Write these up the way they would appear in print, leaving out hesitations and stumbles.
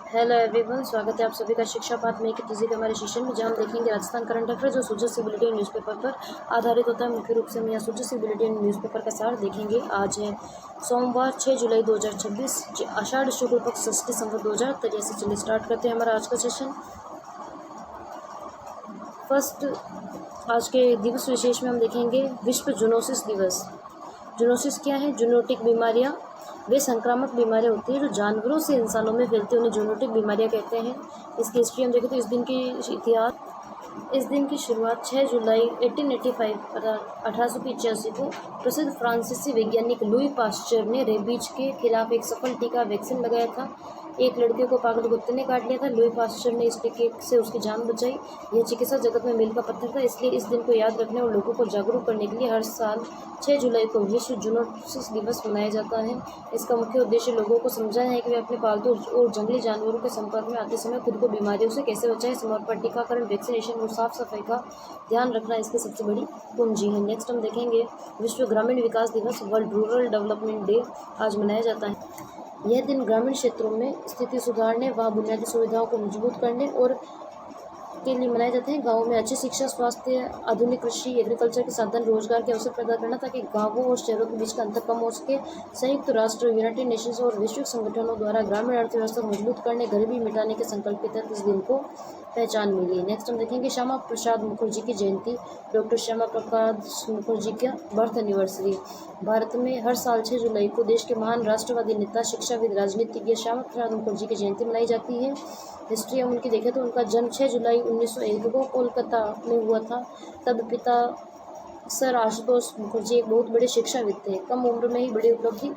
Hello everyone, स्वागत है आप सभी का शिक्षा पाठ में की के हमारे सेशन में, जहाँ हम देखेंगे राजस्थान करंट अफेयर जो सूरज सी बुलेटिन न्यूज़पेपर पर आधारित होता है। मुख्य रूप से हम यहाँ सूरज सी बुलेटिन न्यूज़पेपर का सार देखेंगे। आज है सोमवार 6 जुलाई 2026, आषाढ़ शुक्ल पक्ष षष्ठी संवत 2083। चलिए स्टार्ट करते हैं हमारा आज का सेशन। फर्स्ट, आज के दिवस विशेष में हम देखेंगे विश्व जूनोसिस दिवस। जूनोसिस क्या है? जूनोटिक बीमारियाँ वे संक्रामक बीमारियाँ होती हैं जो जानवरों से इंसानों में फैलती हैं, उन्हें जूनोटिक बीमारियाँ कहते हैं। इसकी हिस्ट्री हम देखें तो इस दिन की शुरुआत 6 जुलाई 1885 1885 को प्रसिद्ध फ्रांसीसी वैज्ञानिक लुई पास्चर ने रेबीज के खिलाफ एक सफल टीका वैक्सीन लगाया था। एक लड़के को पागल कुत्ते ने काट लिया था। लुई पास्चर ने इस टीके से उसकी जान बचाई। यह चिकित्सा जगत में मील का पत्थर था, इसलिए इस दिन को याद रखने और लोगों को जागरूक करने के लिए हर साल 6 जुलाई को विश्व जूनोसिस दिवस मनाया जाता है। इसका मुख्य उद्देश्य लोगों को समझाना है कि वे अपने पालतू और जंगली जानवरों के संपर्क में आते समय खुद को बीमारियों से कैसे बचाएं। समय पर टीकाकरण, वैक्सीनेशन और साफ सफाई का ध्यान रखना इसकी सबसे बड़ी पूंजी है। नेक्स्ट हम देखेंगे विश्व ग्रामीण विकास दिवस, वर्ल्ड रूरल डेवलपमेंट डे आज मनाया जाता है। यह दिन ग्रामीण क्षेत्रों में स्थिति सुधारने, वहाँ बुनियादी सुविधाओं को मजबूत करने और के लिए मनाए जाते हैं। गाँवों में अच्छी शिक्षा, स्वास्थ्य, आधुनिक कृषि, एग्रीकल्चर के साधन, रोजगार के अवसर पैदा करना ताकि गाँवों और शहरों के बीच का अंतर कम हो सके। संयुक्त राष्ट्र, यूनाइटेड नेशंस और वैश्विक संगठनों द्वारा ग्रामीण अर्थव्यवस्था को मजबूत करने, गरीबी मिटाने के संकल्प के तहत इस दिन को पहचान मिली। नेक्स्ट हम देखेंगे श्यामा प्रसाद मुखर्जी की जयंती। डॉक्टर श्यामा प्रसाद मुखर्जी का बर्थ एनिवर्सरी। भारत में हर साल 6 जुलाई को देश के महान राष्ट्रवादी नेता, शिक्षाविद, राजनीतिज्ञ श्यामा प्रसाद मुखर्जी की जयंती मनाई जाती है। हिस्ट्री हम उनकी देखें तो उनका जन्म 6 जुलाई 1901 को कोलकाता में हुआ था। तब पिता सर आशुतोष मुखर्जी एक बहुत बड़े शिक्षाविद थे। कम उम्र में ही बड़ी उपलब्धि।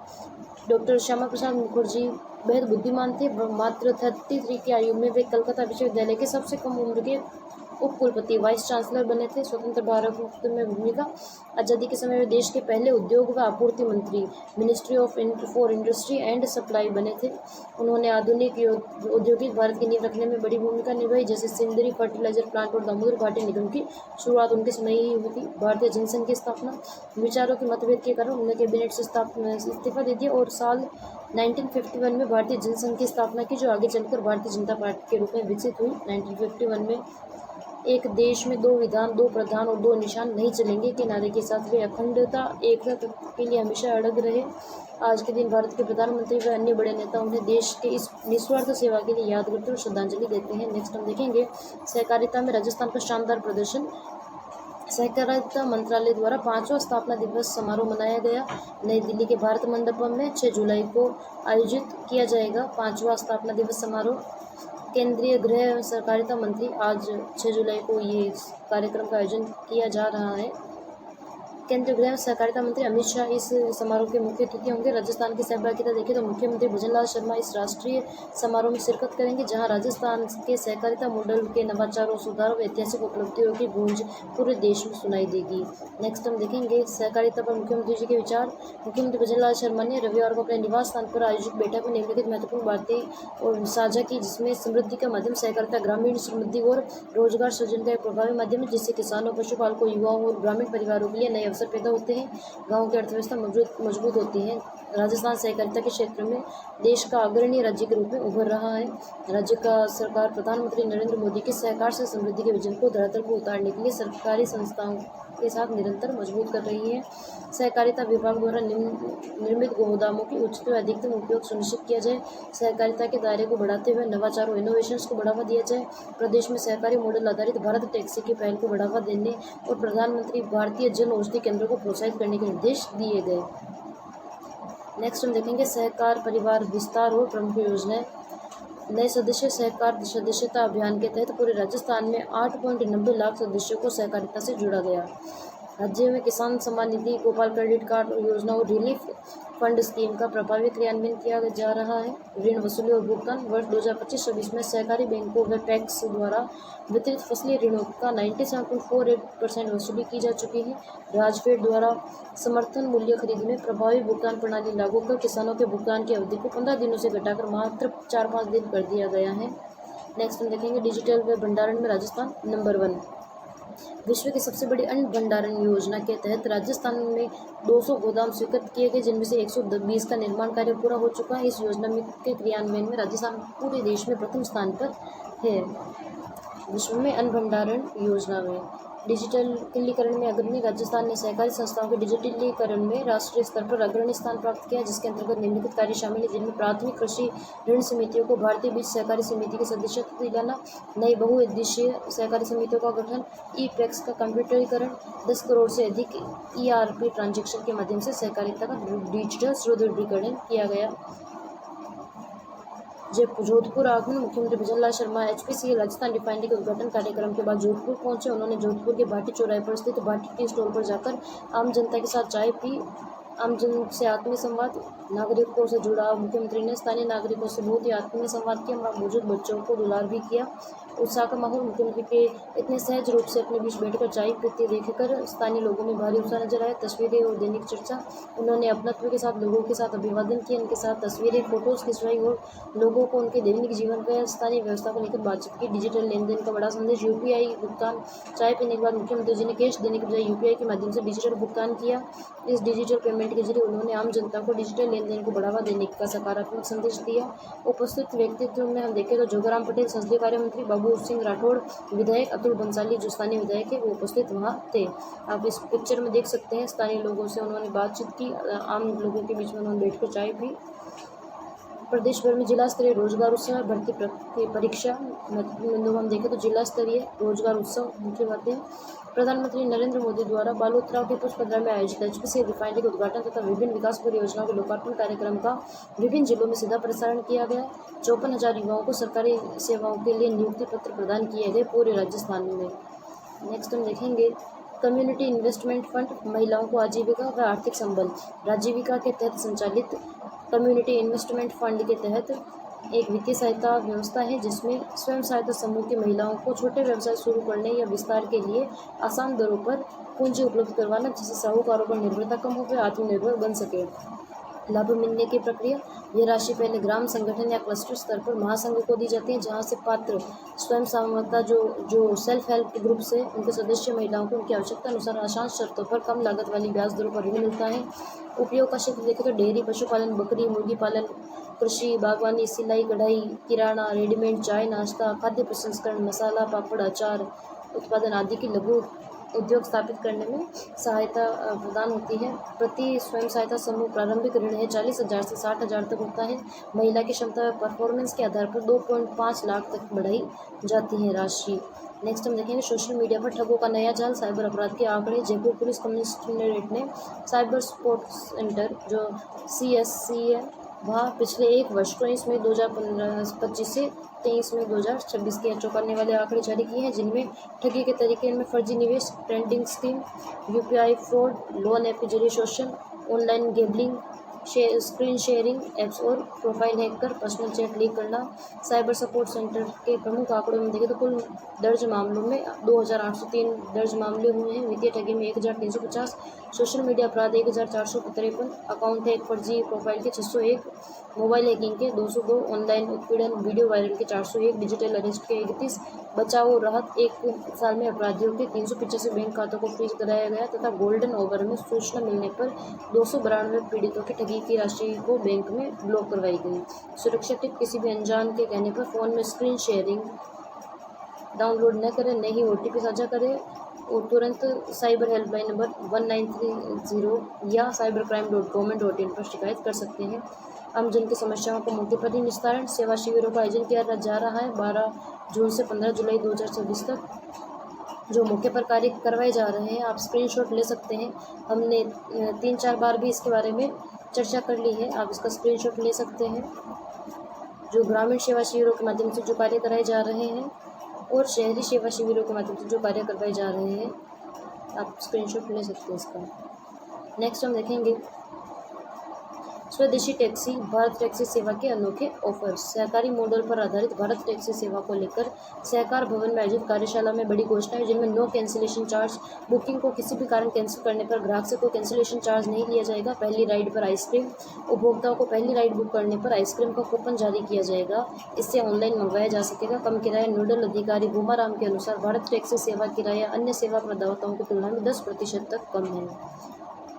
डॉक्टर श्यामा प्रसाद मुखर्जी बेहद बुद्धिमान थे। मात्र 33 की आयु में वे कलकत्ता विश्वविद्यालय के सबसे कम उम्र के उप कुलपति, वाइस चांसलर बने थे। स्वतंत्र भारत में भूमिका। आज़ादी के समय वे देश के पहले उद्योग व आपूर्ति मंत्री, ministry for industry and supply बने थे। उन्होंने आधुनिक औद्योगिक भारत की नींव रखने में बड़ी भूमिका निभाई, जैसे सिंदरी फर्टिलाइजर प्लांट और दामोदर घाटी निगम की शुरुआत उनके समय ही हुई थी। भारतीय जनसंघ की स्थापना। विचारों के मतभेद के कारण उन्होंने कैबिनेट से इस्तीफा दे दिया और साल 1951 में भारतीय जनसंघ की स्थापना की, जो आगे चलकर भारतीय जनता पार्टी के रूप में विकसित हुई। 1951 में एक देश में 2 विधान, 2 प्रधान और 2 निशान नहीं चलेंगे के नारे के साथ वे अखंडता, एकता के लिए हमेशा अड़ग रहे। आज के दिन भारत के प्रधानमंत्री व अन्य बड़े नेता उन्हें देश के इस निस्वार्थ सेवा के लिए याद करते और श्रद्धांजलि देते हैं। नेक्स्ट हम देखेंगे सहकारिता में राजस्थान का शानदार प्रदर्शन। सहकारिता मंत्रालय द्वारा 5वां स्थापना दिवस समारोह मनाया गया। नई दिल्ली के भारत मंडपम में 6 जुलाई को आयोजित किया जाएगा 5वां स्थापना दिवस समारोह। केंद्रीय गृह एवं सहकारिता मंत्री आज 6 जुलाई को ये कार्यक्रम का आयोजन किया जा रहा है। केंद्रीय गृह सहकारिता मंत्री अमित शाह इस समारोह के मुख्य अतिथि होंगे। राजस्थान की सहभागिता देखें तो मुख्यमंत्री भजनलाल शर्मा इस राष्ट्रीय समारोह में शिरकत करेंगे, जहां राजस्थान के सहकारिता मॉडल के नवाचारों, सुधारों व ऐतिहासिक उपलब्धियों की गूंज पूरे देश में सुनाई देगी। नेक्स्ट हम देखेंगे सहकारिता पर मुख्यमंत्री जी के विचार। मुख्यमंत्री भजनलाल शर्मा ने रविवार को अपने निवास स्थान पर आयोजित बैठक में निम्नलिखित महत्वपूर्ण बातें और साझा की, जिसमें समृद्धि का माध्यम सहकारिता ग्रामीण समृद्धि और रोजगार सृजन का एक प्रभावी माध्यम है, जिससे किसानों, पशुपालकों, युवाओं और ग्रामीण परिवारों के लिए नए अवसर पैदा होते हैं। गांव की अर्थव्यवस्था मजबूत होती है। राजस्थान सहकारिता के क्षेत्र में देश का अग्रणी राज्य के रूप में उभर रहा है। राज्य का सरकार प्रधानमंत्री नरेंद्र मोदी के सहकार से समृद्धि के विजन को धरातल पर उतारने के लिए सरकारी संस्थाओं के साथ निरंतर मजबूत कर रही है। सहकारिता विभाग द्वारा निर्मित गोदामों की उचित व अधिकतम उपयोग सुनिश्चित किया जाए। सहकारिता के दायरे को बढ़ाते हुए नवाचारों, इनोवेशंस को बढ़ावा दिया जाए। प्रदेश में सहकारी मॉडल आधारित भारत टैक्सी की पहल को बढ़ावा देने और प्रधानमंत्री भारतीय जन औषधि केंद्रों को प्रोत्साहित करने के निर्देश दिए गए। नेक्स्ट हम देखेंगे सहकार परिवार विस्तार और प्रमुख योजनाएं। नए सदस्य सहकार सदस्यता अभियान के तहत पूरे राजस्थान में 8.90 लाख सदस्यों को सहकारिता से जोड़ा गया। राज्य में किसान सम्मान निधि, गोपाल क्रेडिट कार्ड योजना और रिलीफ फंड स्कीम का प्रभावी क्रियान्वयन किया जा रहा है। ऋण वसूली और भुगतान। वर्ष 2025-26 में सहकारी बैंकों व पैक्स द्वारा वितरित फसली ऋणों का 97.48% वसूली की जा चुकी है। राजफेड द्वारा समर्थन मूल्य खरीद में प्रभावी भुगतान प्रणाली लागू कर किसानों के भुगतान की अवधि को 15 दिनों से घटाकर मात्र 4-5 दिन कर दिया गया है। नेक्स्ट हम देखेंगे डिजिटल व भंडारण में राजस्थान नंबर 1। विश्व की सबसे बड़ी अन्न भंडारण योजना के तहत राजस्थान में 200 गोदाम स्वीकृत किए गए, जिनमें से 120 का निर्माण कार्य पूरा हो चुका है। इस योजना के क्रियान्वयन में राजस्थान पूरे देश में प्रथम स्थान पर है। विश्व में अन्न भंडारण योजना में डिजिटलीकरण में अग्रणी राजस्थान ने सहकारी संस्थाओं के डिजिटलीकरण में राष्ट्रीय स्तर पर अग्रणी स्थान प्राप्त किया, जिसके अंतर्गत निम्नलिखित कार्य शामिल है, जिनमें प्राथमिक कृषि ऋण समितियों को भारतीय बीज सहकारी समिति की सदस्यता दिलाना, नई बहुउद्देशीय सहकारी समितियों का गठन, ई पैक्स का कंप्यूटरीकरण, 10 करोड़ से अधिक ERP ट्रांजेक्शन के माध्यम से सहकारिता का डिजिटल सुदृढ़ीकरण किया गया। जोधपुर आगमन मुख्यमंत्री भजनलाल शर्मा HPCL राजस्थान रिफाइनरी के उद्घाटन कार्यक्रम के बाद जोधपुर पहुंचे। उन्होंने जोधपुर के भाटी चौराहे पर स्थित भाटी टी स्टॉल पर जाकर आम जनता के साथ चाय पी। आम जन से आत्मीय संवाद, नागरिकों से जुड़ाव। मुख्यमंत्री ने स्थानीय नागरिकों से बहुत ही आत्मीय संवाद किया। मौजूद बच्चों को दुलार भी किया। उत्साह का माहौल। मुख्यमंत्री के इतने सहज रूप से अपने बीच बैठकर चाय पीते देखकर स्थानीय लोगों में भारी उत्साह नजर आया। तस्वीरें और दैनिक चर्चा। उन्होंने अपनत्व के साथ लोगों के साथ अभिवादन किया, उनके साथ तस्वीरें फोटोज खिंचवाई और लोगों को उनके दैनिक जीवन पर स्थानीय व्यवस्था को लेकर बातचीत की। डिजिटल लेन देन का बड़ा संदेश। UPI भुगतान। चाय पीने के बाद मुख्यमंत्री जी ने कैश देने के बजाय UPI के माध्यम से डिजिटल भुगतान किया। इस डिजिटल पेमेंट के जरिए उन्होंने आम जनता को डिजिटल लेन देन को बढ़ावा देने का सकारात्मक संदेश दिया। उपस्थित व्यक्तित्व में हम देखें तो जोगाराम पटेल संसदीय कार्य मंत्री, बाबू सिंह राठौड़ विधायक, अतुल बंसाली जो स्थानीय विधायक है वो उपस्थित वहाँ थे। आप इस पिक्चर में देख सकते हैं स्थानीय लोगों से उन्होंने बातचीत की, आम लोगों के बीच में उन्होंने बैठकर चाय पी। प्रदेश भर में जिला स्तरीय रोजगार उत्सव, भर्ती परीक्षा। हम देखें तो जिला स्तरीय रोजगार उत्सव मुख्य बातें। प्रधानमंत्री नरेंद्र मोदी द्वारा बालोतराव के पुष्पद्रा में आयोजित HPCL रिफाइनरी के उद्घाटन तथा विभिन्न विकास परियोजनाओं के लोकार्पण कार्यक्रम का विभिन्न जिलों में सीधा प्रसारण किया गया। 54,000 युवाओं को सरकारी सेवाओं के लिए नियुक्ति पत्र प्रदान किए गए पूरे राजस्थान में। नेक्स्ट हम देखेंगे कम्युनिटी इन्वेस्टमेंट फंड, महिलाओं को आजीविका व आर्थिक संबल। राजीविका के तहत संचालित कम्युनिटी इन्वेस्टमेंट फंड के तहत एक वित्तीय सहायता व्यवस्था है, जिसमें स्वयं सहायता समूह की महिलाओं को छोटे व्यवसाय शुरू करने या विस्तार के लिए आसान दरों पर पूंजी उपलब्ध करवाना, जिससे साहूकारों पर निर्भरता कम हो, आत्मनिर्भर बन सके। लाभ मिलने की प्रक्रिया। यह राशि पहले ग्राम संगठन या क्लस्टर स्तर पर महासंघ को दी जाती है, जहां से पात्र स्वयं सहायता जो सेल्फ हेल्प ग्रुप से उनके सदस्य महिलाओं को उनकी आवश्यकता अनुसार आसान शर्तों पर कम लागत वाली ब्याज दरों पर ऋण मिलता है। उपयोग का क्षेत्र देखें तो डेयरी, पशुपालन, बकरी मुर्गी पालन, कृषि, बागवानी, सिलाई कढ़ाई, किराना, रेडीमेड, चाय नाश्ता, खाद्य प्रसंस्करण, मसाला, पापड़, अचार उत्पादन आदि की लघु उद्योग स्थापित करने में सहायता प्रदान होती है। प्रति स्वयं सहायता समूह प्रारंभिक ऋण है 40,000 से 60,000 तक होता है। महिला की क्षमता व परफॉर्मेंस के आधार पर 2.5 लाख तक बढ़ाई जाती है राशि। नेक्स्ट हम देखेंगे सोशल मीडिया पर ठगों का नया जाल, साइबर अपराध के आंकड़े। जयपुर पुलिस कमिश्नरेट ने साइबर सपोर्ट सेंटर जो CSC है वहाँ पिछले 1 वर्ष 23 मई 2025 से 23 मई 2026 के चौंकाने वाले आंकड़े जारी किए हैं, जिनमें ठगी के तरीके में फर्जी निवेश, trending scheme, UPI fraud, loan app के जरिए शोषण, online gambling, screen sharing apps और प्रोफाइल हैक कर पर्सनल चैट लीक करना। साइबर सपोर्ट सेंटर के प्रमुख आंकड़ों में देखें तो कुल दर्ज मामलों में 2,803 दर्ज मामले हुए हैं। वित्तीय ठगी में 1,350, सोशल मीडिया अपराध 1,453, अकाउंट हैक फर्जी प्रोफाइल के 601, मोबाइल हैकिंग के 202, ऑनलाइन उत्पीड़न वीडियो वायरल के 401, डिजिटल अरेस्ट के 31, बचाव और राहत 1 साल में अपराधियों के 385 बैंक खातों को फ्रीज कराया गया तथा गोल्डन ओवर में सूचना मिलने पर 292 पीड़ितों की ठगी की राशि को बैंक में ब्लॉक करवाई गई। सुरक्षा टिप, किसी भी अनजान के कहने पर फ़ोन में स्क्रीन शेयरिंग डाउनलोड न करें, न ही OTP साझा करें और तुरंत साइबर हेल्पलाइन नंबर 1930 या cybercrime.government.in पर शिकायत कर सकते हैं। आमजन की समस्याओं को मौके पर ही निस्तारण। सेवा शिविरों का आयोजन किया जा रहा है 12 जून से 15 जुलाई 2026 तक, जो मौके पर कार्य करवाए जा रहे हैं। आप स्क्रीनशॉट ले सकते हैं। हमने 3-4 बार भी इसके बारे में चर्चा कर ली है, आप इसका स्क्रीनशॉट ले सकते हैं। जो ग्रामीण सेवा शिविरों के माध्यम से जो कार्य कराए जा रहे हैं और शहरी सेवा शिविरों के माध्यम से जो कार्य करवाए जा रहे हैं, आप स्क्रीनशॉट ले सकते हैं इसका। नेक्स्ट हम देखेंगे स्वदेशी टैक्सी, भारत टैक्सी सेवा के अनोखे ऑफर। सहकारी मॉडल पर आधारित भारत टैक्सी सेवा को लेकर सहकार भवन में आयोजित कार्यशाला में बड़ी घोषणा है, जिनमें नो कैंसिलेशन चार्ज, बुकिंग को किसी भी कारण कैंसिल करने पर ग्राहक से कोई कैंसिलेशन चार्ज नहीं लिया जाएगा। पहली राइड पर आइसक्रीम, उपभोक्ताओं को पहली राइड बुक करने पर आइसक्रीम का कूपन जारी किया जाएगा, इससे ऑनलाइन मंगवाया जा सकेगा। कम किराया, नोडल अधिकारी भूमाराम के अनुसार भारत टैक्सी सेवा किराया अन्य सेवा प्रदाताओं की तुलना में 10% तक कम है।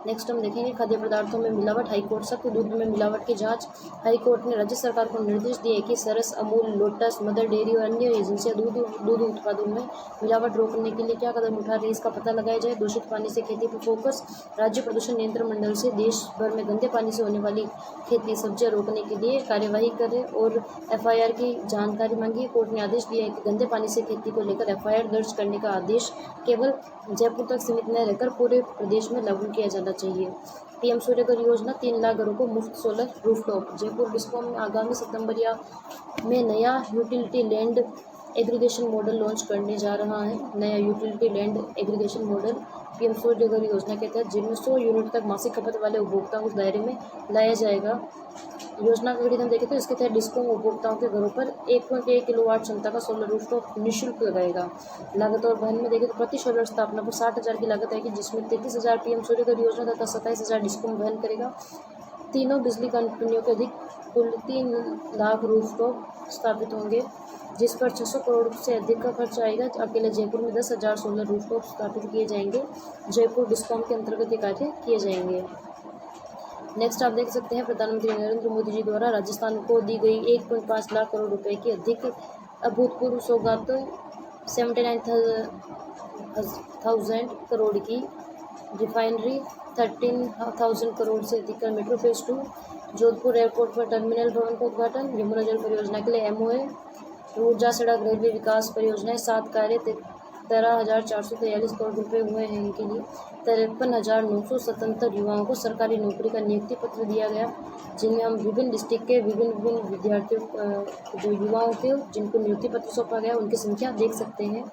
नेक्स्ट हम देखेंगे खाद्य पदार्थों में मिलावट, हाईकोर्ट सख्त, दूध में मिलावट की जांच। हाईकोर्ट ने राज्य सरकार को निर्देश दिए कि सरस, अमूल, लोटस, मदर डेयरी और अन्य एजेंसियां दूध उत्पादों में मिलावट रोकने के लिए क्या कदम उठा रही है, इसका पता लगाया जाए। दूषित पानी से खेती पर फोकस, राज्य प्रदूषण नियंत्रण मंडल से देश भर में गंदे पानी से होने वाली खेती सब्जियां रोकने के लिए कार्यवाही करे और FIR की जानकारी मांगी। कोर्ट ने आदेश दिया है कि गंदे पानी से खेती को लेकर FIR दर्ज करने का आदेश केवल जयपुर तक सीमित न रहकर पूरे प्रदेश में लागू किया जाना चाहिए। PM सूर्यघर योजना, 3 लाख घरों को मुफ्त सोलर रूफटॉप। जयपुर डिस्कॉम में आगामी सितंबर या में नया utility land aggregation model launch करने जा रहा है। नया utility land aggregation model PM Surya Ghar योजना के तहत जिनमें 100 यूनिट तक मासिक खपत वाले उपभोक्ताओं को दायरे में लाया जाएगा। योजना का गणित हम देखें तो इसके तहत डिस्कॉम उपभोक्ताओं के घरों पर 1.1 किलोवाट क्षमता का सोलर रूफटॉप निःशुल्क लगाएगा। लागत और वहन में देखें तो प्रति सोलर स्थापना पर 60,000 की लागत आएगी, जिसमें 33,000 PM सूर्यघर योजना तथा 27,000 डिस्कॉम वहन करेगा। तीनों बिजली कंपनियों के अधिक कुल 3 लाख रूफटॉप स्थापित होंगे, जिस पर 600 करोड़ से अधिक का खर्च आएगा। अकेले जयपुर में 10,000 सोलर रूफटॉप स्थापित किए जाएंगे। जयपुर डिस्कॉम के अंतर्गत ये कार्य किए जाएंगे। नेक्स्ट आप देख सकते हैं प्रधानमंत्री नरेंद्र मोदी जी द्वारा राजस्थान को दी गई 1.5 लाख करोड़ रुपए की अधिक अभूतपूर्व सौगात 79,000 करोड़ की रिफाइनरी, 13,000 करोड़ से अधिक का मेट्रो फेज 2, जोधपुर एयरपोर्ट पर टर्मिनल भवन का उद्घाटन, यमुना जल परियोजना के लिए MOA, ऊर्जा सड़क रेलवे विकास परियोजनाएं 7 कार्य 13,443 करोड़ रुपए हुए हैं। इनके लिए 53,977 युवाओं को सरकारी नौकरी का नियुक्ति पत्र दिया गया, जिनमें हम विभिन्न डिस्ट्रिक्ट के विभिन्न विद्यार्थियों जो युवाओं के जिनको नियुक्ति पत्र सौंपा गया उनकी संख्या देख सकते हैं।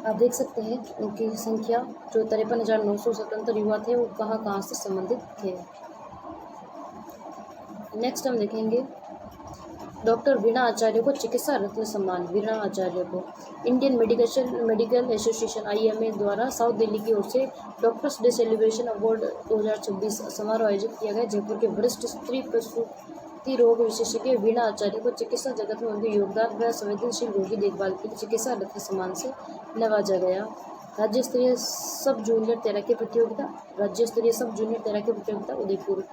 आप देख सकते हैं उनकी संख्या जो 53,977 युवा थे वो कहाँ कहाँ से संबंधित थे। नेक्स्ट हम देखेंगे डॉक्टर वीणा आचार्य को चिकित्सा रत्न सम्मान। वीणा आचार्य को इंडियन मेडिकल एसोसिएशन IMA द्वारा साउथ दिल्ली की ओर से डॉक्टर्स डे सेलिब्रेशन अवार्ड 2026 समारोह आयोजित किया गया। जयपुर के वरिष्ठ स्त्री प्रसूति रोग विशेषज्ञ वीणा आचार्य को चिकित्सा जगत में उनके योगदान व संवेदनशील रोगी देखभाल के लिए चिकित्सा रत्न सम्मान से नवाजा गया। राज्य स्तरीय सब जूनियर तैराकी प्रतियोगिता उदयपुर।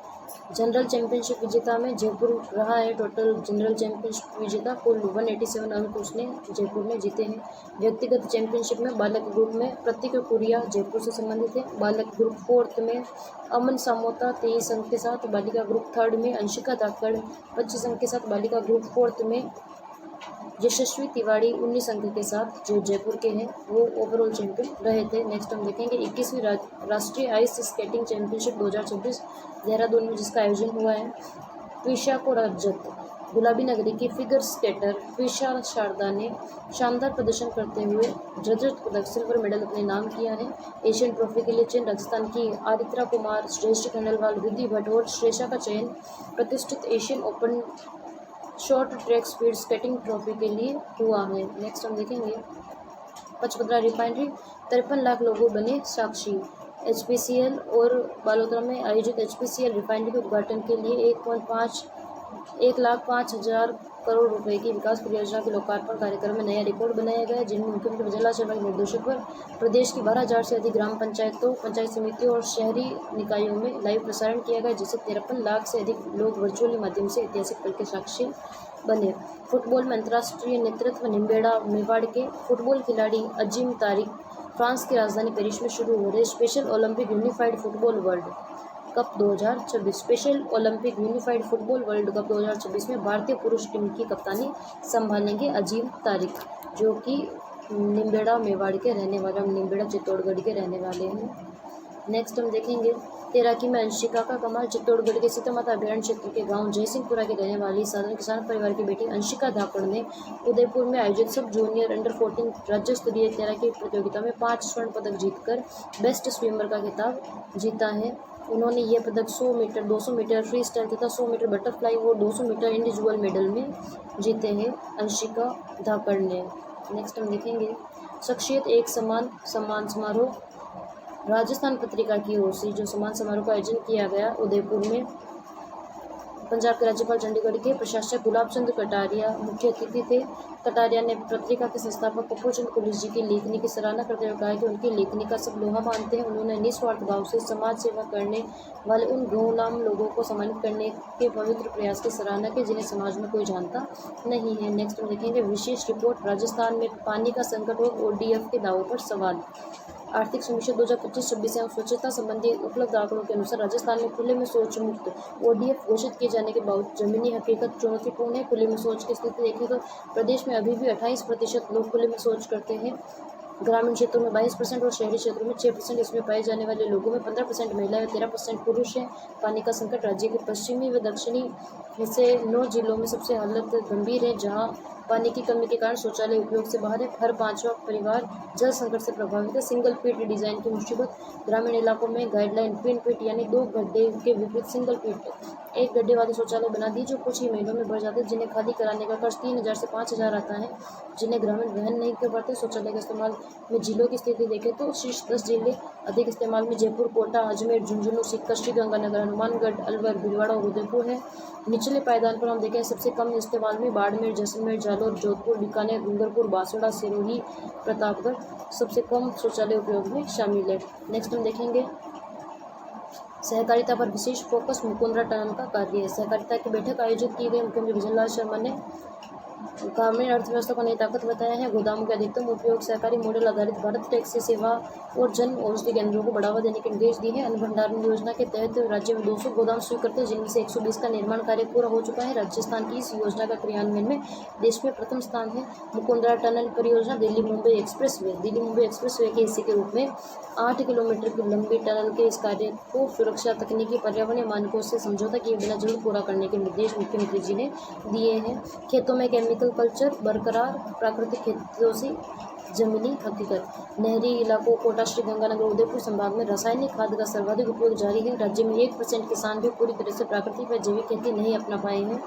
जनरल चैंपियनशिप विजेता में जयपुर रहा है। टोटल जनरल चैंपियनशिप विजेता कुल 187 अंक उसने जयपुर में जीते हैं। व्यक्तिगत चैंपियनशिप में बालक ग्रुप में प्रतीक कुरिया जयपुर से संबंधित है। बालक ग्रुप 4th में अमन सामोता 23 अंक के साथ, बालिका ग्रुप 3rd में अंशिका धाकड़ 25 अंक के साथ, बालिका ग्रुप 4th में यशस्वी तिवारी 19 अंक के साथ जो जयपुर के हैं वो ओवरऑल चैंपियन रहे थे। नेक्स्ट हम देखेंगे 21वीं राष्ट्रीय आइस स्केटिंग चैंपियनशिप 2026 देहरादून में जिसका आयोजन हुआ है। ट्विशा को रजत। गुलाबी नगरी की फिगर स्केटर ट्विशा शारदा ने शानदार प्रदर्शन करते हुए रजत पदक सिल्वर मेडल अपने नाम किया है। एशियन ट्रॉफी के लिए चयन राजस्थान की आरित्रा कुमार, श्रेष्ठ खंडेलवाल, रिद्धि भट्ट और श्रेषा का चयन प्रतिष्ठित Asian open short track speed skating trophy के लिए हुआ है। नेक्स्ट हम देखेंगे 55 रिफाइनरी 53 लाख लोगों बने साक्षी। HPCL और बालोतरा में आयोजित HPCL रिफाइनरी के उद्घाटन के लिए 1,05,000 करोड़ रुपए की विकास परियोजना के लोकार्पण कार्यक्रम में नया रिकॉर्ड बनाया गया, जिनमें मुख्यमंत्री वजुला शर्मा के निर्देशों पर प्रदेश की 12,000 से अधिक ग्राम पंचायतों, पंचायत समितियों और शहरी निकायों में लाइव प्रसारण किया गया, जिससे 53 लाख से अधिक लोग वर्चुअली माध्यम से ऐतिहासिक पल के साक्षी बने। फुटबॉल में अंतर्राष्ट्रीय नेतृत्व निम्बेड़ा मेवाड़ के फुटबॉल खिलाड़ी अजीम तारिक फ्रांस की राजधानी पेरिस में शुरू हो रहे special Olympic unified football world cup 2026 special Olympic unified football world cup 2026 में भारतीय पुरुष टीम की कप्तानी संभालेंगे अजीम तारिक, जो कि निम्बेड़ा मेवाड़ के रहने वाले, निम्बेड़ा चित्तौड़गढ़ के रहने वाले हैं। नेक्स्ट हम देखेंगे तैराकी में अंशिका का कमाल। चित्तौड़गढ़ के सीतामाता अभ्यारण्य क्षेत्र के गांव जयसिंहपुरा के रहने वाली साधारण किसान परिवार की बेटी अंशिका धाकड़ ने उदयपुर में आयोजित सब जूनियर अंडर 14 राज्य स्तरीय तैराकी प्रतियोगिता में 5 स्वर्ण पदक जीतकर बेस्ट स्विमर का खिताब जीता है। उन्होंने ये पदक 100 मीटर, 200 मीटर फ्री स्टाइल तथा 100 मीटर बटरफ्लाई और 200 मीटर इंडिविजुअल मेडल में जीते हैं अंशिका धाकड़ ने। नेक्स्ट हम देखेंगे शख्सियत एक समान सम्मान समारोह। राजस्थान पत्रिका की ओर से जो सम्मान समारोह का आयोजन किया गया उदयपुर में, पंजाब के राज्यपाल चंडीगढ़ के प्रशासक गुलाब चंद कटारिया मुख्य अतिथि थे। कटारिया ने पत्रिका के संस्थापक कपूर चंद पुलिस जी की लेखनी की सराहना करते हुए कहा कि उनकी लेखनी का सब लोहा मानते हैं। उन्होंने निस्वार्थ भाव से समाज सेवा करने वाले उन गुलाम लोगों को सम्मानित करने के पवित्र प्रयास की सराहना की जिन्हें समाज में कोई जानता नहीं है। नेक्स्ट हम देखेंगे विशेष रिपोर्ट राजस्थान में पानी का संकट और ODF के दावों पर सवाल। आर्थिक समीक्षा 2025-26 एवं स्वच्छता संबंधी उपलब्ध आंकड़ों के अनुसार राजस्थान में खुले में शौच मुक्त ODF घोषित किए जाने के बावजूद जमीनी हकीकत चुनौतीपूर्ण है। खुले में शौच की स्थिति देखें तो प्रदेश में अभी भी 28% लोग खुले में शौच करते हैं। ग्रामीण क्षेत्रों में 22% और शहरी क्षेत्रों में 6%। इसमें पाए जाने वाले लोगों में 15% महिलाएं और 13% पुरुष हैं। पानी का संकट राज्य के पश्चिमी व दक्षिणी हिस्से 9 जिलों में सबसे हालत गंभीर है, जहां पानी की कमी के कारण शौचालय उपयोग से बाहर है। हर 5वां परिवार जल संकट से प्रभावित है। सिंगल पिट डिजाइन की मुसीबत। ग्रामीण इलाकों में गाइडलाइन ट्विन पिट यानी 2 गड्ढे के विपरीत सिंगल पिट 1 गड्ढे वाले शौचालय बना दी, जो कुछ ही महीनों में भर जाते हैं, जिन्हें खाली कराने का खर्च 3000 से 5000 आता है, जिन्हें ग्रामीण वहन नहीं कर पाते। शौचालय के इस्तेमाल में जिलों की स्थिति देखें तो शीर्ष 10 जिले अधिक इस्तेमाल में जयपुर, कोटा, अजमेर, झुंझुनू, सीकर, श्रीगंगानगर, हनुमानगढ़, अलवर, भीलवाड़ा और उदयपुर है। निचले पायदान पर हम देखें सबसे कम इस्तेमाल में बाड़मेर, जैसलमेर, जालौर, जोधपुर, बीकानेर, डूंगरपुर, बांसवाड़ा, सिरोही, प्रतापगढ़ सबसे कम शौचालय उपयोग में शामिल है। नेक्स्ट हम देखेंगे सहकारिता पर विशेष फोकस मुकुंदरा टनल का कार्य। सहकारिता की बैठक आयोजित की गई। मुख्यमंत्री भजनलाल शर्मा ने ग्रामीण अर्थव्यवस्था को नई ताकत बताया है। गोदामों के अधिकतम उपयोग, सहकारी मॉडल आधारित भारत टैक्सी सेवा और जन औषधि केंद्रों को बढ़ावा देने के निर्देश दिए हैं। अन्न भंडारण योजना के तहत राज्य में 200 गोदाम स्वीकृत हैं, जिनमें से 120 का निर्माण कार्य पूरा हो चुका है। राजस्थान की इस योजना का क्रियान्वयन में देश में प्रथम स्थान है। मुकुंदरा टनल परियोजना दिल्ली मुंबई एक्सप्रेसवे के हिस्से के रूप में 8 किलोमीटर की लंबी टनल के इस कार्य को सुरक्षा, तकनीकी, पर्यावरणीय मानकों से समझौता किए बिना जल्द पूरा करने के निर्देश मुख्यमंत्री जी ने दिए हैं। खेतों में केमिकल कल्चर बरकरार, प्राकृतिक खेतों से जमीनी हकीकत। नहरी इलाकों कोटा, श्रीगंगानगर, उदयपुर संभाग में रासायनिक खाद का सर्वाधिक उपयोग जारी है। राज्य में 1% किसान भी पूरी तरह से प्राकृतिक व जैविक खेती नहीं अपना पाए हैं।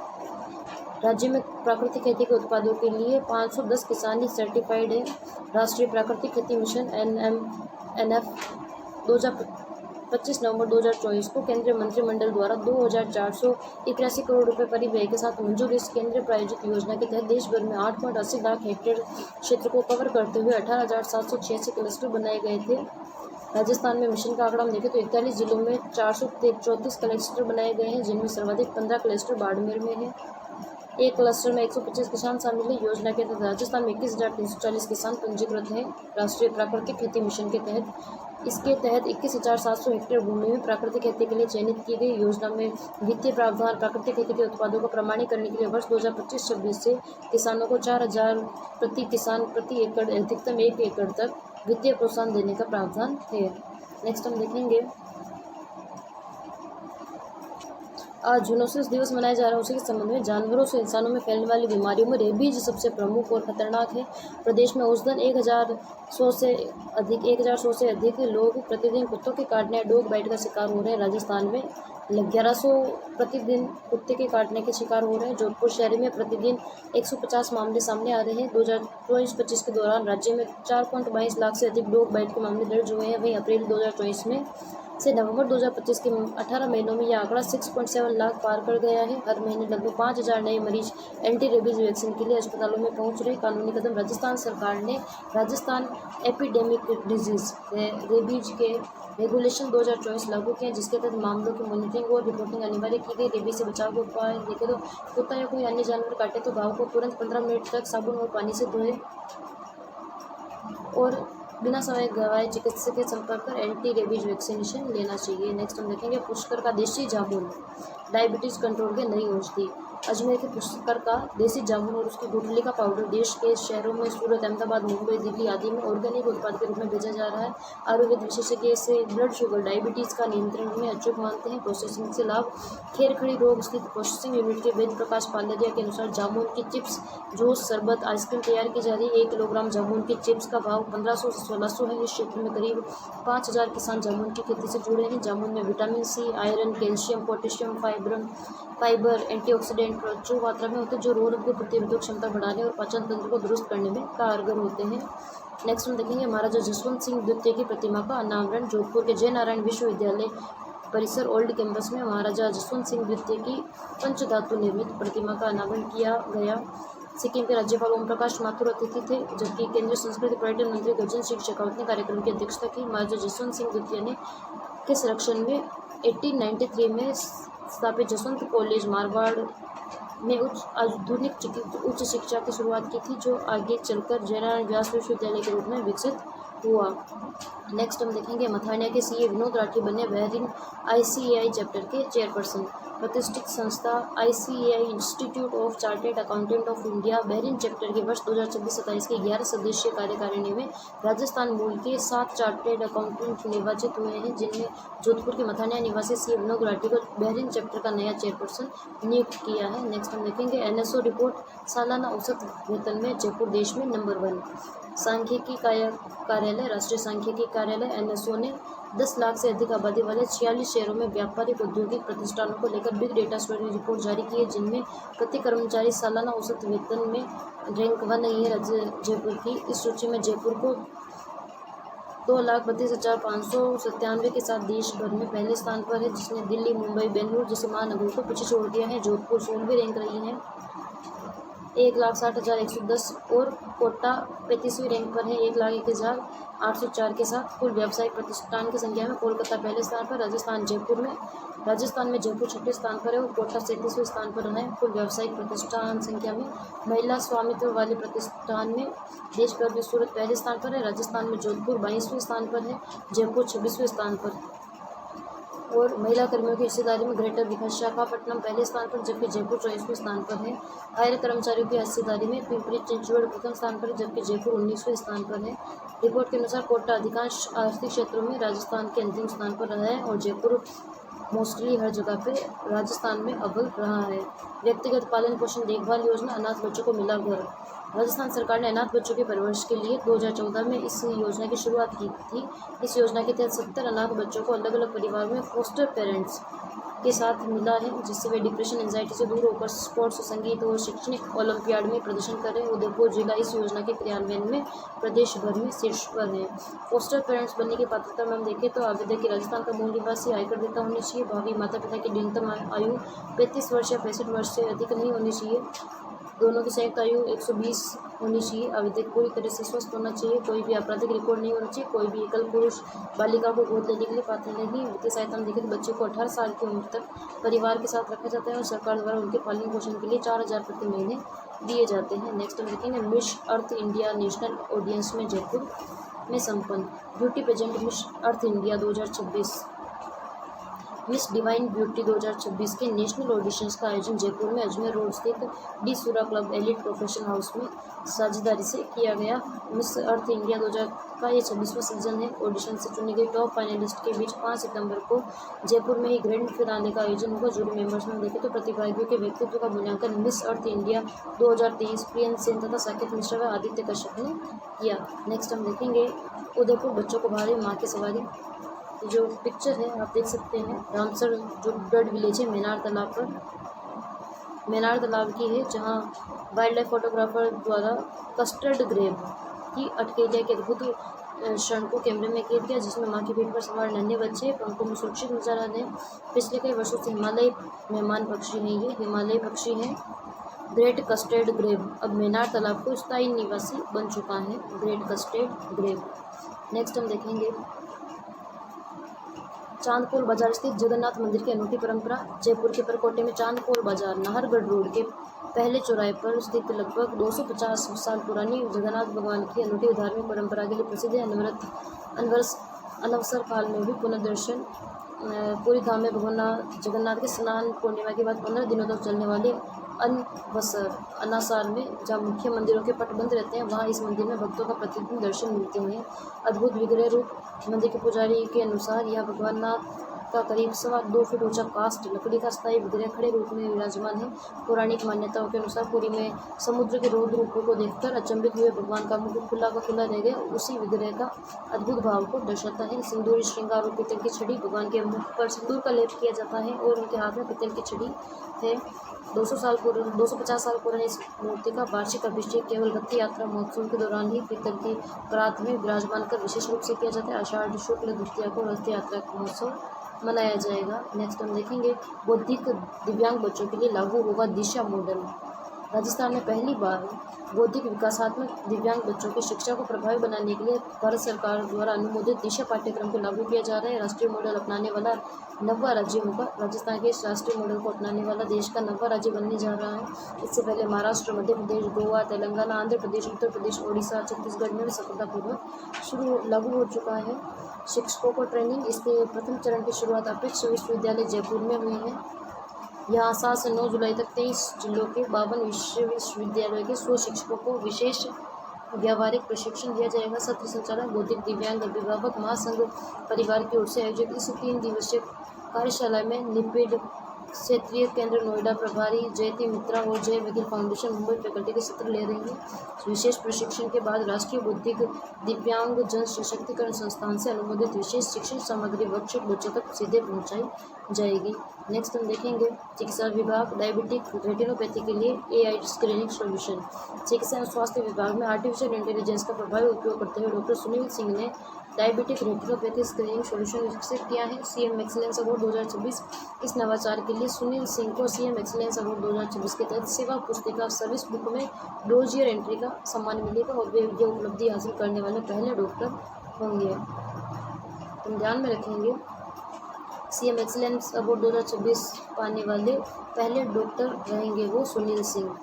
राज्य में प्राकृतिक खेती के उत्पादों के लिए 510 किसान ही सर्टिफाइड है। राष्ट्रीय प्राकृतिक खेती मिशन NMNF 25 नवंबर 2024 को केंद्रीय मंत्रिमंडल द्वारा 2481 करोड़ रुपए परिव्यय के साथ मंजूर। इस केंद्र प्रायोजित योजना के तहत देश भर में 8.80 लाख हेक्टेयर क्षेत्र को कवर करते हुए 18,786 क्लस्टर बनाए गए थे। राजस्थान में मिशन का आंकड़ा हम देखें तो 41 जिलों में 434 क्लस्टर बनाए गए हैं, जिनमें सर्वाधिक 15 क्लस्टर बाड़मेर में है। एक क्लस्टर में 125 किसान शामिल है। योजना के तहत राजस्थान में 21,340 किसान पंजीकृत हैं। राष्ट्रीय प्राकृतिक खेती मिशन के तहत इसके तहत 21,700 हेक्टेयर भूमि में प्राकृतिक खेती के लिए चयनित की गई। योजना में वित्तीय प्रावधान प्राकृतिक खेती के उत्पादों को प्रमाणीकरण के लिए वर्ष 2025-26 से किसानों को 4,000 प्रति किसान प्रति एकड़ अधिकतम 1 एकड़ तक वित्तीय प्रोत्साहन देने का प्रावधान है। नेक्स्ट हम देखेंगे आज जूनोसिस दिवस मनाया जा रहा है, उसी के संबंध में जानवरों से इंसानों में फैलने वाली बीमारियों में रेबीज सबसे प्रमुख और खतरनाक है। प्रदेश में औसतन 1,100 से अधिक लोग प्रतिदिन कुत्तों के काटने या डॉग बाइट का शिकार हो रहे हैं। राजस्थान में 1100 प्रतिदिन कुत्ते के काटने के शिकार हो रहे हैं। जोधपुर शहर में प्रतिदिन 150 मामले सामने आ रहे हैं। 2024-25 के दौरान राज्य में 4.22 लाख से अधिक डॉग बाइट के मामले दर्ज हुए हैं। वहीं अप्रैल 2024 में से नवंबर 2025 के 18 महीनों में यह आंकड़ा 6.7 लाख पार कर गया है। हर महीने लगभग 5000 नए मरीज एंटी रेबीज वैक्सीन के लिए अस्पतालों में पहुंच रहे। कानूनी कदम। राजस्थान सरकार ने राजस्थान एपिडेमिक डिजीज रेबीज के रेगुलेशन 2024 लागू किया, जिसके तहत मामलों की मॉनिटरिंग और रिपोर्टिंग अनिवार्य की गई। रेबीज से बचाव के उपाय देखें तो कुत्ता या कोई अन्य जानवर काटे तो घाव को तुरंत 15 मिनट तक साबुन और पानी से धोए और बिना समय गवाए चिकित्सक के संपर्क कर एंटी रेबीज वैक्सीनेशन लेना चाहिए। नेक्स्ट हम देखेंगे पुष्कर का देशी जामुन डायबिटीज कंट्रोल के नई औषधि। अजमेर के पुष्कर का देसी जामुन और उसकी गुठली का पाउडर देश के शहरों में सूरत, अहमदाबाद, मुंबई, दिल्ली आदि में ऑर्गेनिक उत्पाद के रूप में बेचा जा रहा है। आयुर्वेद विशेषज्ञ इसे ब्लड शुगर, डायबिटीज़ का नियंत्रण में अचूक मानते हैं। प्रोसेसिंग से लाभ। खेरखड़ी रोग स्थित प्रोसेसिंग यूनिट के वेद प्रकाश पालेरिया के अनुसार जामुन की चिप्स, जूस, शरबत, आइसक्रीम तैयार की जा रही है। 1 किलोग्राम जामुन की चिप्स का भाव 1500 से 1600 है। इस क्षेत्र में करीब 5000 किसान जामुन की खेती से जुड़े हैं। जामुन में vitamin C, iron, calcium, potassium, fibre, antioxidant प्रचुर मात्रा में होते हैं जो रोग की प्रतिरोधक क्षमता बढ़ाने और पाचन तंत्र को दुरुस्त करने में कारगर होते हैं। नेक्स्ट हम देखेंगे महाराजा जसवंत सिंह द्वितीय की प्रतिमा का अनावरण। जोधपुर के जय नारायण विश्वविद्यालय परिसर ओल्ड कैंपस में महाराजा जसवंत सिंह द्वितीय की पंचधातु निर्मित प्रतिमा का अनावरण किया गया। सिक्किम के राज्यपाल ओम प्रकाश माथुर अतिथि थे, जबकि केंद्रीय संस्कृति पर्यटन मंत्री गजेंद्र सिंह शेखावत ने कार्यक्रम की अध्यक्षता की। महाराजा जसवंत सिंह द्वितीय ने के संरक्षण में 1893 में स्थापित जसवंत कॉलेज मारवाड़ में उच्च शिक्षा की शुरुआत की थी, जो आगे चलकर जयनारायण व्यास विश्वविद्यालय के रूप में विकसित हुआ। नेक्स्ट हम देखेंगे मथानिया के सीए विनोद राठी बने बहरीन आईसीएआई चैप्टर के चेयरपर्सन। प्रतिष्ठित संस्था ICAI institute of chartered accountant of India Bahrain chapter के वर्ष 2026-27 के 11 सदस्यीय कार्यकारिणी में राजस्थान मूल के 7 चार्टर्ड अकाउंटेंट निर्वाचित हुए हैं, जिनमें जोधपुर के मथानिया निवासी सीए विनोद राठी को बहरीन चैप्टर का नया चेयरपर्सन नियुक्त किया है। नेक्स्ट हम देखेंगे एनएसओ रिपोर्ट। सालाना औसत वेतन में जयपुर देश में नंबर 1। सांख्यिकी कार्यालय, राष्ट्रीय सांख्यिकी कार्यालय एनएसओ ने 10 लाख से अधिक आबादी वाले 46 शहरों में व्यापारिक औद्योगिक प्रतिष्ठानों को लेकर बिग डेटा स्टोरी रिपोर्ट जारी की है, जिनमें प्रति कर्मचारी सालाना औसत वेतन में रैंक 1 है जयपुर की। इस सूची में जयपुर को 2,32,597 के साथ देश भर में पहले स्थान पर है, जिसने दिल्ली, मुंबई, बेंगलुरु जैसे महानगरों को पीछे छोड़ दिया है। जोधपुर 16वीं रैंक रही है 1,60,110 और कोटा 35वीं रैंक पर है 1,01,804 के साथ। कुल व्यावसायिक प्रतिष्ठान की संख्या में कोलकाता पहले स्थान पर, राजस्थान में जयपुर 6ठे स्थान पर है और कोटा 37वें स्थान पर है। कुल व्यावसायिक प्रतिष्ठान संख्या में महिला स्वामित्व वाले प्रतिष्ठान में देश भर में सूरत पहले स्थान पर है, राजस्थान में जोधपुर 22वें स्थान पर है, जयपुर 26वें स्थान पर और महिला कर्मियों की हिस्सेदारी में ग्रेटर विशाखापट्टनम पहले स्थान पर, जबकि जयपुर 24वें स्थान पर है। हायर कर्मचारियों की हिस्सेदारी में पिंपरी चिंचवड़ प्रथम स्थान पर है, जबकि जयपुर 19वें स्थान पर है। रिपोर्ट के अनुसार कोटा अधिकांश आर्थिक क्षेत्रों में राजस्थान के अंतिम स्थान पर रहा है और जयपुर मोस्टली हर जगह पे राजस्थान में अव्वल रहा है। व्यक्तिगत पालन पोषण देखभाल योजना, अनाथ बच्चों को मिला घर। राजस्थान सरकार ने अनाथ बच्चों के परवरिश के लिए 2014 में इस योजना की शुरुआत की थी। इस योजना के तहत 70 अनाथ बच्चों को अलग अलग परिवार में फोस्टर पेरेंट्स के साथ मिला है, जिससे वे डिप्रेशन, एंजाइटी से दूर होकर स्पोर्ट्स, संगीत और शैक्षणिक ओलंपियाड में प्रदर्शन कर रहे हैं। उदयपुर जिला इस योजना के क्रियान्वयन में प्रदेश भर में शीर्ष पर है। फोस्टर पेरेंट्स बनने की पात्रता में हम देखें तो आवेदक की राजस्थान का मूल निवासी, आयकर देता होनी चाहिए, भावी माता पिता की न्यूनतम आयु 35 वर्ष या 65 वर्ष से अधिक नहीं होनी चाहिए, दोनों की संयुक्त आयु 120 होनी चाहिए, आवेदक पूरी तरह से स्वस्थ होना चाहिए, कोई भी आपराधिक रिकॉर्ड नहीं होना चाहिए, कोई भी एकल पुरुष बालिका को गोद लेने के लिए पात्र नहीं। वित्तीय सहायता में देखें तो बच्चे को 18 साल की उम्र तक परिवार के साथ रखा जाता है और सरकार द्वारा उनके पालन पोषण के लिए 4000 प्रति महीने दिए जाते हैं। नेक्स्ट हम देखेंगे Miss Earth India national audience में जयपुर में संपन्न। Beauty pageant Miss Earth India 2026, miss divine beauty 2026 के नेशनल ऑडिशंस का आयोजन जयपुर में अजमेर रोड स्थित डी सूरा क्लब एलिट प्रोफेशन हाउस में साझेदारी से किया गया। मिस अर्थ इंडिया 2000 का ये 26वां सीजन है। ऑडिशन से चुनी गई टॉप फाइनलिस्ट के बीच 5 सितंबर को जयपुर में ही ग्रैंड फिनाले का आयोजन होगा। जूरी मेंबर्स में देखें तो प्रतिभागियों के व्यक्तित्व का मूल्यांकन Miss Earth India 2023 prion Sen तथा साकेत मिश्रा व आदित्य कश्यप ने किया। नेक्स्ट हम देखेंगे उदयपुर बच्चों को भारी माँ की सवारी। जो पिक्चर है आप देख सकते हैं, रामसर जो बर्ड विलेज है मेनार तालाब पर, मेनार तालाब की है, जहां वाइल्ड लाइफ फोटोग्राफर द्वारा कस्टर्ड ग्रेब की अटकेलिया के अद्भुत क्षण को कैमरे में कैद किया, जिसमें माँ की पीठ पर सवार नन्हे बच्चे पंखों में सुरक्षित नजर आ रहे हैं। पिछले कई वर्षों से हिमालय मेहमान पक्षी है, ये हिमालय पक्षी है ग्रेट कस्टर्ड ग्रेब अब मेनार तालाब को स्थायी निवासी बन चुका है, ग्रेट कस्टर्ड ग्रेब। नेक्स्ट हम देखेंगे चांदपोल बाजार स्थित जगन्नाथ मंदिर की अनूठी परंपरा। जयपुर के परकोटे में चांदपोल बाजार नाहरगढ़ रोड के पहले चौराहे पर स्थित लगभग 250 साल पुरानी जगन्नाथ भगवान की अनूठी धार्मिक परंपरा के लिए प्रसिद्ध है। अनवसर काल में भी पुनर्दर्शन पूरी धाम में भगवान जगन्नाथ के स्नान पूर्णिमा के बाद 15 दिनों तक चलने वाले अनासार में, जहाँ मुख्य मंदिरों के पट बंद रहते हैं, वहाँ इस मंदिर में भक्तों का प्रतिदिन दर्शन मिलते हैं। अद्भुत विग्रह रूप। मंदिर के पुजारी के अनुसार यह भगवाननाथ का करीब 2.25 फीट ऊंचा कास्ट लकड़ी का स्थायी विग्रह खड़े रूप में विराजमान है। पौराणिक मान्यताओं के अनुसार पुरी में समुद्र के रौद्र रूपों को देखकर अचंभित हुए भगवान का मुख खुला का खुला रह गया। उसी विग्रह का अद्भुत भाव को दर्शाता है। सिंदूरी श्रृंगार और पीतल की छड़ी। भगवान के मुख पर सिंदूर का लेप किया जाता है और उनके हाथ में पीतल की छड़ी है। 250 साल पुरानी इस मूर्ति का वार्षिक अभिषेक केवल रथ यात्रा महोत्सव के दौरान ही पीतल की परात में विराजमान कर विशेष रूप से किया जाता है। आषाढ़ शुक्ल द्वितीया को रथ यात्रा महोत्सव मनाया जाएगा। नेक्स्ट हम देखेंगे बौद्धिक दिव्यांग बच्चों के लिए लागू होगा दिशा मॉडल। राजस्थान में पहली बार बौद्धिक विकासात्मक दिव्यांग बच्चों की शिक्षा को प्रभावी बनाने के लिए भारत सरकार द्वारा अनुमोदित दिशा पाठ्यक्रम को लागू किया जा रहा है। राष्ट्रीय मॉडल अपनाने वाला 9वां राज्य होगा। राजस्थान के इस राष्ट्रीय मॉडल को अपनाने वाला देश का 9वां राज्य बनने जा रहा है। इससे पहले महाराष्ट्र, मध्य प्रदेश, गोवा, तेलंगाना, आंध्र प्रदेश, उत्तर प्रदेश, ओडिशा, छत्तीसगढ़ में सफलतापूर्वक लागू हो चुका है। शिक्षकों को ट्रेनिंग। इसके प्रथम चरण की शुरुआत अपेक्स विश्वविद्यालय जयपुर में हुई है। यहाँ 7 से 9 जुलाई तक 23 जिलों के 52 विश्वविद्यालयों के 100 शिक्षकों को विशेष व्यावहारिक प्रशिक्षण दिया जाएगा। सत्र संचालन बौद्धिक दिव्यांग अभिभावक महासंघ परिवार की ओर से आयोजित इस 3 दिवसीय कार्यशाला में निपेड क्षेत्रीय केंद्र नोएडा प्रभारी जयती मित्रा और जय वकील फाउंडेशन मुंबई फैकल्टी के सत्र ले रही है। विशेष प्रशिक्षण के बाद राष्ट्रीय बौद्धिक दिव्यांग जन सशक्तिकरण संस्थान से अनुमोदित विशेष शिक्षण सामग्री वर्कशॉप बच्चों तक सीधे पहुंचाई जाएगी। नेक्स्ट हम देखेंगे चिकित्सा विभाग डायबिटिक रेटिनोपैथी के लिए AI स्क्रीनिंग सॉल्यूशन। चिकित्सा एवं स्वास्थ्य विभाग में आर्टिफिशियल इंटेलिजेंस का प्रभावी उपयोग करते हुए डॉक्टर सुनील सिंह ने डायबिटिक रेटिनोपैथी स्क्रीनिंग सॉल्यूशन विकसित किया है। CM excellence award 2026। इस नवाचार के लिए सुनील सिंह को CM एक्सीलेंस अवार्ड 2026 के तहत सेवा पुस्तिका सर्विस बुक में डोजियर एंट्री का सम्मान मिलेगा और वे ये उपलब्धि हासिल करने वाले पहले डॉक्टर होंगे। तुम ध्यान में रखेंगे CM एक्सीलेंस अवार्ड 2026 पाने वाले पहले डॉक्टर रहेंगे वो सुनील सिंह।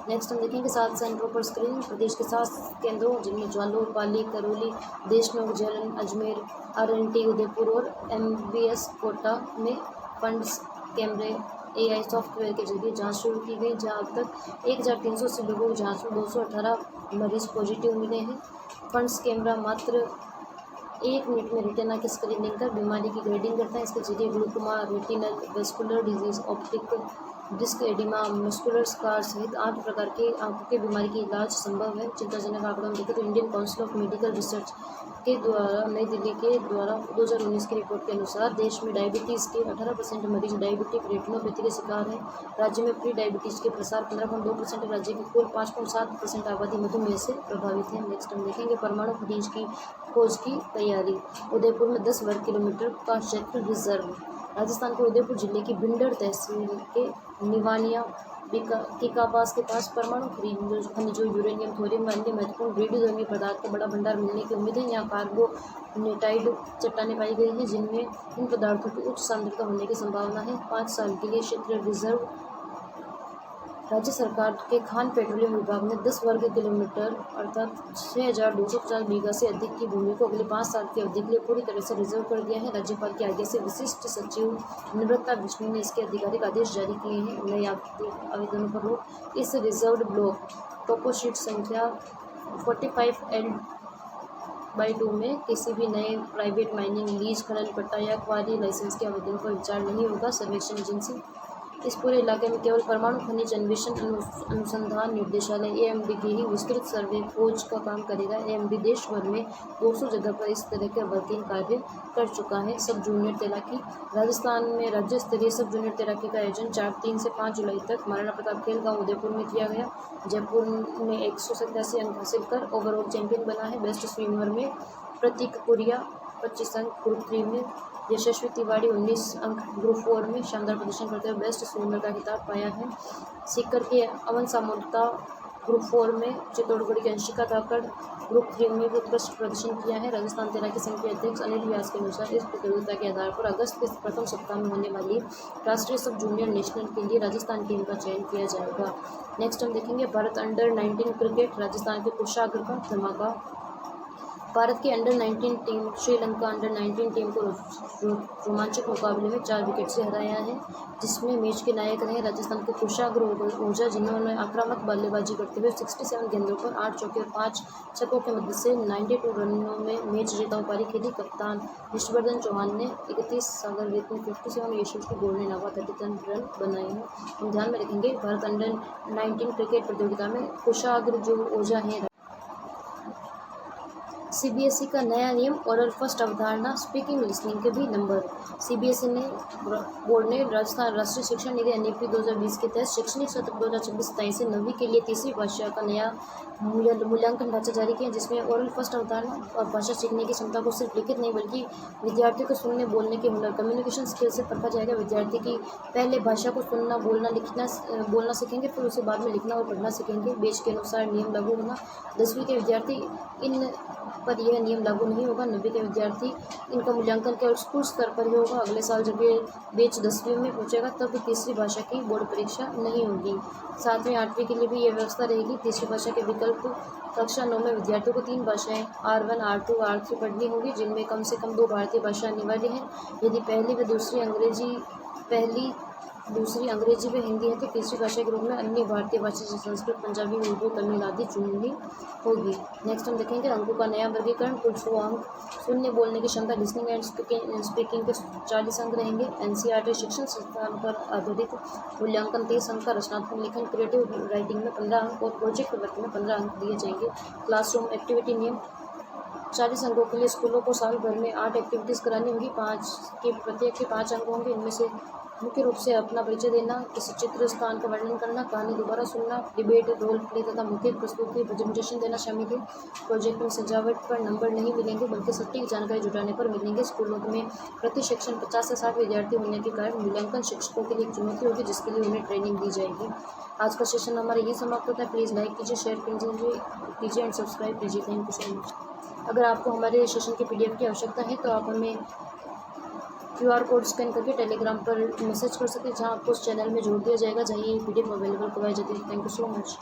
नेक्स्ट हम देखेंगे 7 सेंटरों पर स्क्रीनिंग। प्रदेश के 7 केंद्रों जिनमें जालोर, पाली, करौली, देशनोक, झेलम, अजमेर, RNT उदयपुर और MBS कोटा में फंड्स कैमरे AI सॉफ्टवेयर के जरिए जांच शुरू की गई, जहां अब तक 1300 से लोगों की जांच में 218 मरीज पॉजिटिव मिले हैं। फंड्स कैमरा मात्र 1 मिनट में रेटिना की स्क्रीनिंग कर बीमारी की ग्रेडिंग करता है। इसके जरिए glaucoma, retinal vascular disease, optic disc oedema, macular scar सहित 8 प्रकार की आंखों की बीमारी की इलाज संभव है। चिंताजनक आंकड़ों में देखें तो Indian council of medical research के द्वारा नई दिल्ली के द्वारा 2019 की रिपोर्ट के अनुसार देश में डायबिटीज़ के 18% मरीज डायबिटिक रेटिनोपैथी के शिकार हैं। राज्य में प्री डायबिटीज़ के प्रसार 15.2%, राज्य की कुल 5.7% आबादी मधुमेह से प्रभावित है। नेक्स्ट हम देखेंगे परमाणु खनिज की खोज की तैयारी। उदयपुर में 10 वर्ग किलोमीटर का क्षेत्र रिजर्व। राजस्थान के उदयपुर जिले की भिंडर तहसील के निवानिया किकाबास के पास परमाणु खनिजों, यूरेनियम, थोरियम व अन्य महत्वपूर्ण रेडियोधर्मी पदार्थ का बड़ा भंडार मिलने की उम्मीद है। यहाँ कार्बोनेटाइड चट्टानें पाई गई हैं जिनमें इन पदार्थों की उच्च सांद्रता होने की संभावना है। 5 साल के लिए क्षेत्र रिजर्व। राज्य सरकार के खान पेट्रोलियम विभाग ने 10 वर्ग किलोमीटर अर्थात 6250 बीघा से अधिक की भूमि को अगले 5 साल की अवधि के लिए पूरी तरह से रिजर्व कर दिया है। राज्यपाल के आगे से विशिष्ट सचिव निवृत्ता विष्णु ने इसके आधिकारिक आदेश जारी किए हैं। नए आवेदनों पर रोक। इस रिजर्व्ड ब्लॉक टोपोशीट संख्या 45L/2 में किसी भी नए प्राइवेट माइनिंग लीज, खनन पट्टा या क्वारी लाइसेंस के आवेदन पर विचार नहीं होगा। सर्वेक्षण एजेंसी इस पूरे इलाके में केवल परमाणु खनिज अन्वेषण अनुसंधान निर्देशालय AMD की ही विस्तृत सर्वे खोज का काम करेगा। AMD देश भर में 200 जगह पर इस तरह के वर्किंग कार्य कर चुका है। सब जूनियर तैराकी। राजस्थान में राज्य स्तरीय सब जूनियर तैराकी का आयोजन 3 से 5 जुलाई तक महाराणा प्रताप खेल गाँव उदयपुर में किया गया। जयपुर ने 187 अंक हासिल कर ओवरऑल चैंपियन बना है। बेस्ट स्विमर में प्रतीक कुरिया 25 अंक, ग्रुप 3 में यशस्वी तिवारी 19 अंक, ग्रुप 4 में शानदार प्रदर्शन करते हुए बेस्ट स्विमर का खिताब पाया है। सीकर के अमन सामोता ग्रुप 4 में, चित्तौड़गढ़ की अंशिका धाकड़ ग्रुप 3 में भी उत्कृष्ट प्रदर्शन किया है। राजस्थान तैराकी संघ के अध्यक्ष अनिल व्यास के अनुसार इस प्रतियोगिता के आधार पर अगस्त के प्रथम सप्ताह में होने वाली राष्ट्रीय सब जूनियर नेशनल के लिए राजस्थान टीम का चयन किया जाएगा। नेक्स्ट हम देखेंगे भारत अंडर 19 क्रिकेट। राजस्थान के कुशाग्र का धमाका। भारत की under 19 team Sri Lanka under 19 team को रोमांचक मुकाबले में 4 विकेट से हराया है, जिसमें मैच के नायक रहे राजस्थान के कुशाग्र ओझा, जिन्होंने आक्रामक बल्लेबाजी करते हुए 67 गेंदों पर 8 चौके और 5 छक्कों के मदद से 92 रनों में मैच जीता पारी खेली। कप्तान विष्णुवर्धन चौहान ने 31, सागर वेद ने 57 और यशस्वी गोल ने नवा 33 रन बनाए हैं। हम ध्यान में रखेंगे भारत अंडर 19 क्रिकेट प्रतियोगिता में कुशाग्र जो ओझा हैं। सीबीएसई का नया नियम ओरल फर्स्ट अवधारणा स्पीकिंग लिसनिंग के भी नंबर। सीबीएसई ने बोर्ड ने राजस्थान राष्ट्रीय शिक्षा नीति एनईपी 2020 के तहत शैक्षणिक सत्र 2026-27 से 9वीं के लिए तीसरी भाषा का नया मूल्यांकन ढांचा जारी किया, जिसमें ओरल फर्स्ट अवधारणा और भाषा सीखने की क्षमता को सिर्फ लिखित नहीं बल्कि विद्यार्थियों को सुनने बोलने के हुनर कम्युनिकेशन स्किल से परखा जाएगा। विद्यार्थी की पहले भाषा को सुनना बोलना सीखेंगे, फिर उसे बाद में लिखना और पढ़ना सीखेंगे। बैच के अनुसार नियम लागू होना। 10वीं के विद्यार्थी इन पर यह नियम लागू नहीं होगा। 90 के विद्यार्थी इनका मूल्यांकन केवल स्कूल स्तर पर ही होगा। अगले साल जब ये बैच 10वीं में पहुंचेगा तब तीसरी भाषा की बोर्ड परीक्षा नहीं होगी। 7वीं 8वीं के लिए भी यह व्यवस्था रहेगी। तीसरी भाषा के विकल्प कक्षा 9 में विद्यार्थियों को 3 भाषाएं R1, R2, R3 पढ़नी होगी, जिनमें कम से कम 2 भारतीय भाषा अनिवार्य है। यदि पहली व दूसरी अंग्रेजी व हिंदी है तो तीसरी भाषा के रूप में अन्य भारतीय भाषा जैसे संस्कृत, पंजाबी, उर्दू, तमिल आदि चुननी होगी। नेक्स्ट हम देखेंगे अंकों का नया वर्गीकरण। कुल 100 अंक सुनने बोलने की क्षमता लिसनिंग एंड स्पीकिंग के 40 अंक रहेंगे। एनसीईआरटी शिक्षण संस्थान पर आधारित मूल्यांकन 30 अंक का, रचनात्मक लेखन क्रिएटिव राइटिंग में 15 अंक और प्रोजेक्ट वर्क में 15 अंक दिए जाएंगे। क्लासरूम एक्टिविटी नियम 40 अंकों के लिए स्कूलों को साल भर में 8 एक्टिविटीज़ करानी होगी। प्रत्येक के 5 अंक होंगे। इनमें से मुख्य रूप से अपना परिचय देना, किसी चित्र स्थान का वर्णन करना, कहानी दोबारा सुनना, डिबेट, रोल प्ले तथा मौखिक प्रस्तुति प्रेजेंटेशन देना शामिल है। प्रोजेक्ट में सजावट पर नंबर नहीं मिलेंगे बल्कि सटीक जानकारी जुटाने पर मिलेंगे। स्कूलों में प्रति सेक्शन 50 से 60 विद्यार्थी होने के कारण मूल्यांकन शिक्षकों के लिए एक चुनौती होगी, जिसके लिए उन्हें ट्रेनिंग दी जाएगी। आज का सेशन हमारा ये समाप्त होता है। प्लीज़ लाइक कीजिए, शेयर कीजिए एंड सब्सक्राइब कीजिए। Thank you so much. अगर आपको हमारे सेशन के PDF की आवश्यकता है तो आप हमें QR कोड स्कैन करके टेलीग्राम पर मैसेज कर सकते हैं, जहां आपको उस चैनल में जोड़ दिया जाएगा जहां ये PDF अवेलेबल करवाई जाती है। Thank you so much.